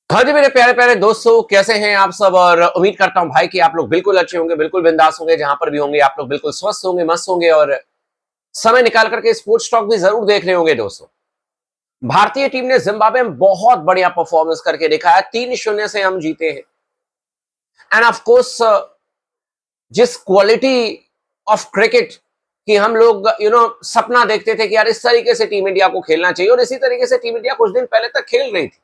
हाँ जी मेरे प्यारे प्यारे दोस्तों, कैसे हैं आप सब। और उम्मीद करता हूं भाई कि आप लोग बिल्कुल अच्छे होंगे, बिल्कुल बिंदास होंगे। जहां पर भी होंगे आप लोग बिल्कुल स्वस्थ होंगे, मस्त होंगे और समय निकाल करके स्पोर्ट्स टॉक भी जरूर देख रहे होंगे। दोस्तों, भारतीय टीम ने जिम्बाब्वे में बहुत बढ़िया परफॉर्मेंस करके दिखाया। 3-0 से हम जीते हैं। एंड ऑफ कोर्स जिस क्वालिटी ऑफ क्रिकेट कि हम लोग सपना देखते थे कि यार इस तरीके से टीम इंडिया को खेलना चाहिए, और इसी तरीके से टीम इंडिया कुछ दिन पहले तक खेल रही थी।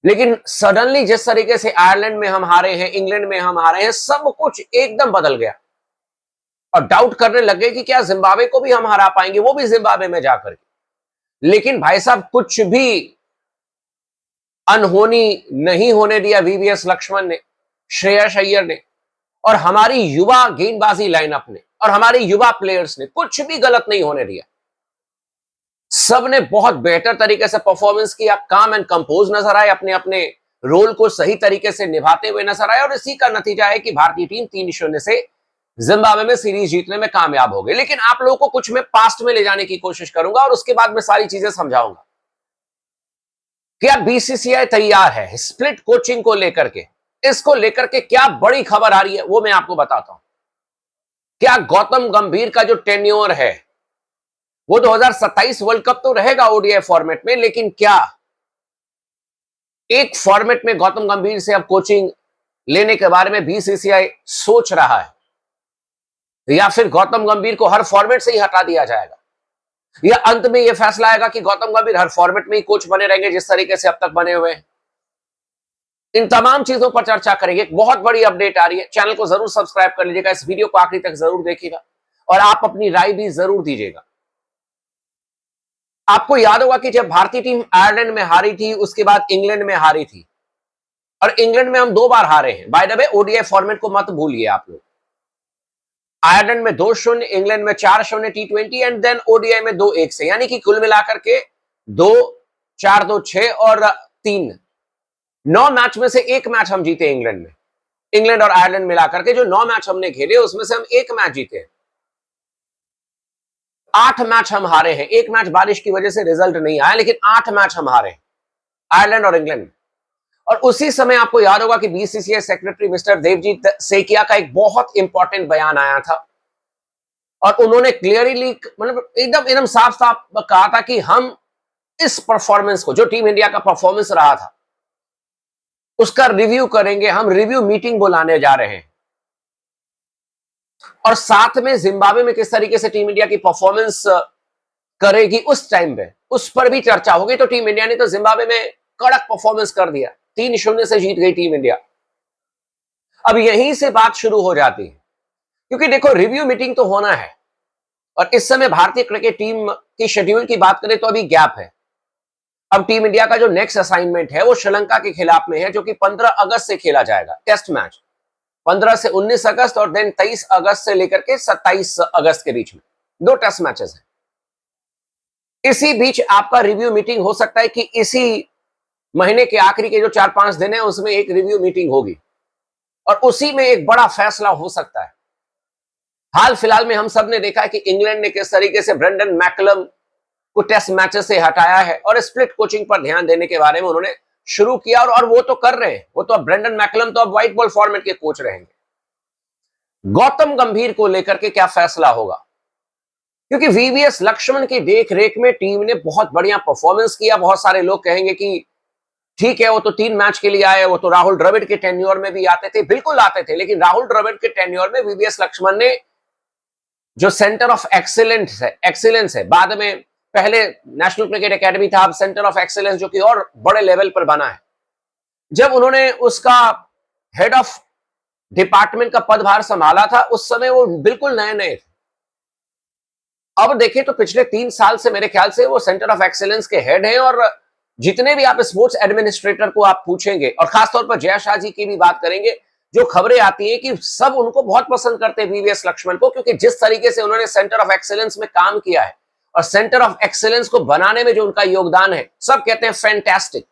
लेकिन सडनली जिस तरीके से आयरलैंड में हम हारे हैं, इंग्लैंड में हम हारे हैं, सब कुछ एकदम बदल गया और डाउट करने लग गए कि क्या जिम्बाब्वे को भी हम हरा पाएंगे, वो भी जिम्बाब्वे में जाकर के। लेकिन भाई साहब, कुछ भी अनहोनी नहीं होने दिया वीवीएस लक्ष्मण ने, श्रेयस अय्यर ने, और हमारी युवा गेंदबाजी लाइनअप ने, और हमारे युवा प्लेयर्स ने कुछ भी गलत नहीं होने दिया। सब ने बहुत बेहतर तरीके से परफॉर्मेंस किया, काम एंड कंपोज नजर आए, अपने अपने रोल को सही तरीके से निभाते हुए नजर आए, और इसी का नतीजा है कि भारतीय टीम 3-0 से जिम्बाब्वे में सीरीज जीतने में कामयाब हो गई। लेकिन आप लोगों को कुछ मैं पास्ट में ले जाने की कोशिश करूंगा और उसके बाद मैं सारी चीजें समझाऊंगा। क्या बीसीसीआई तैयार है स्प्लिट कोचिंग को लेकर के? इसको लेकर के क्या बड़ी खबर आ रही है वो मैं आपको बताता हूं। क्या गौतम गंभीर का जो टेन्योर है वो 2027 वर्ल्ड कप तो रहेगा ओडीआई फॉर्मेट में, लेकिन क्या एक फॉर्मेट में गौतम गंभीर से अब कोचिंग लेने के बारे में बीसीसीआई सोच रहा है, या फिर गौतम गंभीर को हर फॉर्मेट से ही हटा दिया जाएगा, या अंत में यह फैसला आएगा कि गौतम गंभीर हर फॉर्मेट में ही कोच बने रहेंगे जिस तरीके से अब तक बने हुए हैं? इन तमाम चीजों पर चर्चा करेंगे। एक बहुत बड़ी अपडेट आ रही है, चैनल को जरूर सब्सक्राइब कर लीजिएगा, इस वीडियो को आखिरी तक जरूर देखिएगा और आप अपनी राय भी जरूर दीजिएगा। आपको याद होगा कि जब भारतीय टीम आयरलैंड में हारी थी, उसके बाद इंग्लैंड में हारी थी, और इंग्लैंड में हम 2 बार हारे हैं। By the way, ODI format को मत भूलिए आप लोग। आयरलैंड में 2-0, इंग्लैंड में 4-0 टी20, एंड देन ओडीआई में 2-1 से, यानी कि कुल मिलाकर के 2-4-2-6 और 3 9 मैच में से एक मैच हम जीते इंग्लैंड में। इंग्लैंड और आयरलैंड मिलाकर के जो 9 मैच हमने खेले उसमें से हम एक मैच जीते। 8 मैच हम हारे हैं। एक मैच बारिश की वजह से रिजल्ट नहीं आया, लेकिन 8 मैच हम हारे हैं आयरलैंड और इंग्लैंड। और उसी समय आपको याद होगा कि BCCI secretary mister Devajit Saikia का एक बहुत इंपॉर्टेंट बयान आया था, और उन्होंने क्लियरली मतलब एकदम एकदम साफ साफ कहा था कि हम इस परफॉर्मेंस को, जो टीम इंडिया का परफॉर्मेंस रहा था, उसका रिव्यू करेंगे। हम रिव्यू मीटिंग बुलाने जा रहे हैं, और साथ में जिम्बाब्वे में किस तरीके से टीम इंडिया की परफॉर्मेंस करेगी उस टाइम पे, उस पर भी चर्चा होगी। तो टीम इंडिया ने तो जिम्बाब्वे में कड़क परफॉर्मेंस कर दिया, 3-0 से जीत गई टीम इंडिया। अब यहीं से बात शुरू हो जाती है, क्योंकि देखो रिव्यू मीटिंग तो होना है, और इस समय भारतीय क्रिकेट टीम की शेड्यूल की बात करें तो अभी गैप है। अब टीम इंडिया का जो नेक्स्ट असाइनमेंट है वो श्रीलंका के खिलाफ में है, जो कि 15 अगस्त से खेला जाएगा, टेस्ट मैच 15 से 19 अगस्त, और देन 23 अगस्त से लेकर के 27 अगस्त के बीच में 2 टेस्ट मैचेस हैं। इसी बीच आपका रिव्यू मीटिंग हो सकता है कि इसी महीने के आखिरी के जो 4-5 दिन है उसमें एक रिव्यू मीटिंग होगी, और उसी में एक बड़ा फैसला हो सकता है। हाल फिलहाल में हम सब ने देखा है कि इंग्लैंड ने किस तरीके से ब्रेंडन मैकलम को टेस्ट मैचेस से हटाया है, और स्प्लिट कोचिंग पर ध्यान देने के बारे में उन्होंने शुरू किया, और वो तो कर रहे हैं। वो तो अब ब्रेंडन मैकलम तो अब व्हाइट बॉल फॉर्मेट के कोच रहेंगे। गौतम गंभीर को लेकर के क्या फैसला होगा, क्योंकि वीवीएस लक्ष्मण की देख रेख में टीम ने बहुत बढ़िया परफॉर्मेंस किया। बहुत सारे लोग कहेंगे कि ठीक है, वो तो 3 मैच के लिए आए, वो तो राहुल द्रविड़ के टेन्योर में भी आते थे, बिल्कुल आते थे, लेकिन राहुल द्रविड़ के टेन्योर में वीवीएस लक्ष्मण ने जो सेंटर ऑफ एक्सीलेंस है, बाद में पहले नेशनल क्रिकेट एकेडमी था, अब सेंटर ऑफ एक्सीलेंस जो कि और बड़े लेवल पर बना है, जब उन्होंने उसका हेड ऑफ डिपार्टमेंट का पदभार संभाला था उस समय वो बिल्कुल नए नए थे। अब देखें तो पिछले 3 साल से मेरे ख्याल से वो सेंटर ऑफ एक्सीलेंस के हेड हैं, और जितने भी आप स्पोर्ट्स एडमिनिस्ट्रेटर को आप पूछेंगे, और खासतौर पर जय शाह जी की भी बात करेंगे, जो खबरें आती हैं कि सब उनको बहुत पसंद करते हैं वीवीएस लक्ष्मण को, क्योंकि जिस तरीके से उन्होंने सेंटर ऑफ एक्सीलेंस में काम किया है और सेंटर ऑफ एक्सीलेंस को बनाने में जो उनका योगदान है, सब कहते हैं फैंटास्टिक।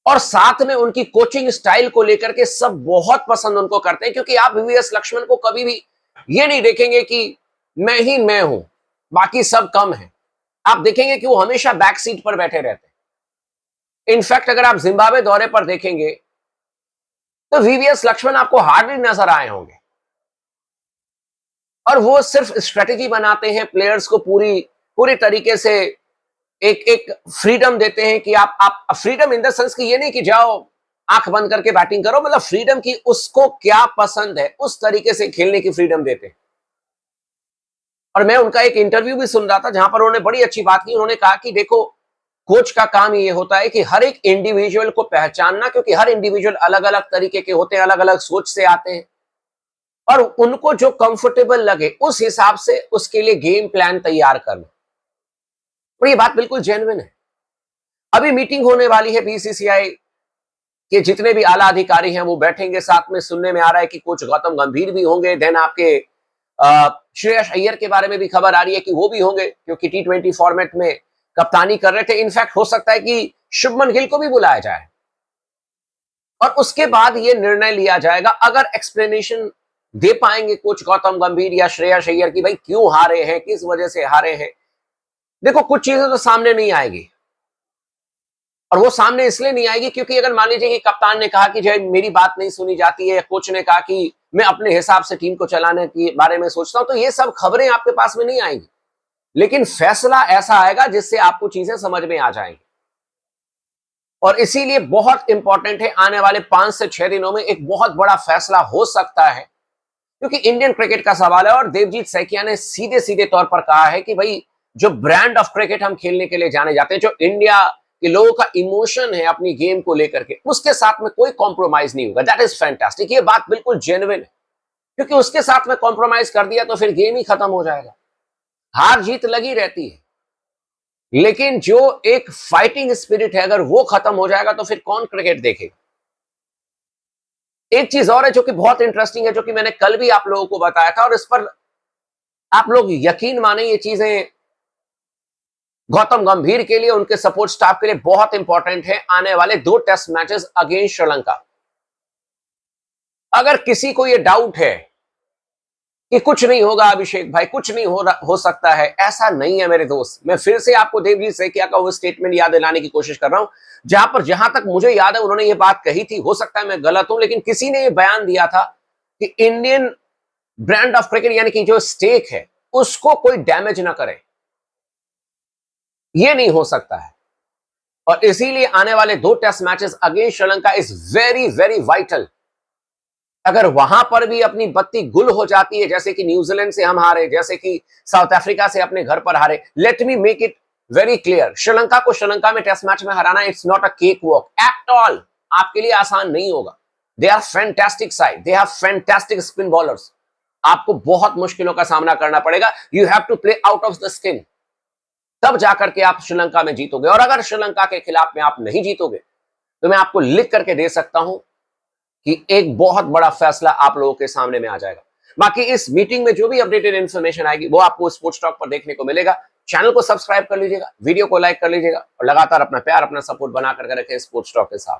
और साथ में उनकी कोचिंग स्टाइल को लेकर के सब बहुत पसंद उनको करते हैं, क्योंकि आप वीवीएस लक्ष्मण को कभी भी ये नहीं देखेंगे कि मैं ही मैं हूं, बाकी सब कम है। आप देखेंगे कि वो हमेशा बैक सीट पर बैठे रहते हैं, इनफैक्ट अगर आप जिम्बाब्वे दौरे पर देखेंगे तो वीवीएस लक्ष्मण आपको हार्डली नजर आए होंगे, और वो सिर्फ स्ट्रेटेजी बनाते हैं, प्लेयर्स को पूरी पूरी तरीके से एक एक फ्रीडम देते हैं कि आप फ्रीडम इन द सेंस कि ये नहीं कि जाओ आंख बंद करके बैटिंग करो, मतलब फ्रीडम की उसको क्या पसंद है उस तरीके से खेलने की फ्रीडम देते हैं। और मैं उनका एक इंटरव्यू भी सुन रहा था जहां पर उन्होंने बड़ी अच्छी बात की। उन्होंने कहा कि देखो, कोच का काम ये होता है कि हर एक इंडिविजुअल को पहचानना, क्योंकि हर इंडिविजुअल अलग अलग तरीके के होते हैं, अलग अलग सोच से आते हैं, और उनको जो कंफर्टेबल लगे उस हिसाब से उसके लिए गेम प्लान तैयार करना। और ये बात बिल्कुल जेन्युइन है। अभी मीटिंग होने वाली है, बीसीसीआई के जितने भी आला अधिकारी हैं वो बैठेंगे साथ में। सुनने में आ रहा है कि कोच गौतम गंभीर भी होंगे, देन आपके श्रेयस अय्यर के बारे में भी खबर आ रही है कि वो भी होंगे, क्योंकि T20 फॉर्मेट में कप्तानी कर रहे थे। इनफैक्ट हो सकता है कि शुभमन गिल को भी बुलाया जाए, और उसके बाद ये निर्णय लिया जाएगा। अगर एक्सप्लेनेशन दे पाएंगे कोच गौतम गंभीर या श्रेयस अय्यर की भाई क्यों हारे हैं, किस वजह से हारे हैं, देखो कुछ चीजें तो सामने नहीं आएगी, और वो सामने इसलिए नहीं आएगी क्योंकि अगर मान लीजिए कि कप्तान ने कहा कि जय मेरी बात नहीं सुनी जाती है, या कोच ने कहा कि मैं अपने हिसाब से टीम को चलाने के बारे में सोचता हूं, तो ये सब खबरें आपके पास में नहीं आएंगी, लेकिन फैसला ऐसा आएगा जिससे आपको चीजें समझ में आ जाएंगी। और इसीलिए बहुत इंपॉर्टेंट है, आने वाले 5 से 6 दिनों में एक बहुत बड़ा फैसला हो सकता है, क्योंकि इंडियन क्रिकेट का सवाल है। और देवजीत सैकिया ने सीधे सीधे तौर पर कहा है कि भाई जो ब्रांड ऑफ क्रिकेट हम खेलने के लिए जाने जाते हैं, जो इंडिया के लोगों का इमोशन है अपनी गेम को लेकर के, उसके साथ में कोई कॉम्प्रोमाइज नहीं होगा। That is fantastic. ये बात बिल्कुल जेन्युइन है, क्योंकि उसके साथ में कॉम्प्रोमाइज कर दिया तो फिर गेम ही खत्म हो जाएगा। हार जीत लगी रहती है, लेकिन जो एक फाइटिंग स्पिरिट है अगर वो खत्म हो जाएगा तो फिर कौन क्रिकेट देखेगा। एक चीज और है जो कि बहुत इंटरेस्टिंग है, जो कि मैंने कल भी आप लोगों को बताया था, और इस पर आप लोग यकीन माने ये चीजें गौतम गंभीर के लिए, उनके सपोर्ट स्टाफ के लिए बहुत इंपॉर्टेंट है। आने वाले 2 टेस्ट मैचेस अगेंस्ट श्रीलंका, अगर किसी को ये डाउट है कि कुछ नहीं होगा अभिषेक भाई, कुछ नहीं हो सकता है, ऐसा नहीं है मेरे दोस्त। मैं फिर से आपको देवजीत सैकिया का वो स्टेटमेंट याद दिलाने की कोशिश कर रहा हूं, जहां तक मुझे याद है उन्होंने ये बात कही थी, हो सकता है मैं गलत हूं, लेकिन किसी ने ये बयान दिया था कि इंडियन ब्रांड ऑफ क्रिकेट यानी कि जो स्टेक है उसको कोई डैमेज ना करे, ये नहीं हो सकता है। और इसीलिए आने वाले 2 test matches against Sri Lanka is very very vital. अगर वहां पर भी अपनी बत्ती गुल हो जाती है, जैसे कि न्यूजीलैंड से हम हारे, जैसे कि साउथ अफ्रीका से अपने घर पर हारे, let me make it very clear, Sri Lanka को श्रीलंका में टेस्ट मैच में हराना it's not a cakewalk at all. आपके लिए आसान नहीं होगा। They are fantastic side, they have fantastic spin bowlers. आपको बहुत मुश्किलों का सामना करना पड़ेगा। You have to play out of the skin, तब जाकर के आप श्रीलंका में जीतोगे। और अगर श्रीलंका के खिलाफ में आप नहीं जीतोगे तो मैं आपको लिख करके दे सकता हूं कि एक बहुत बड़ा फैसला आप लोगों के सामने में आ जाएगा। बाकी इस मीटिंग में जो भी अपडेटेड इंफॉर्मेशन आएगी वो आपको स्पोर्ट्स टॉक पर देखने को मिलेगा। चैनल को सब्सक्राइब कर लीजिएगा, वीडियो को लाइक कर लीजिएगा, और लगातार अपना प्यार अपना सपोर्ट बना करके रखें स्पोर्ट्स टॉक के साथ।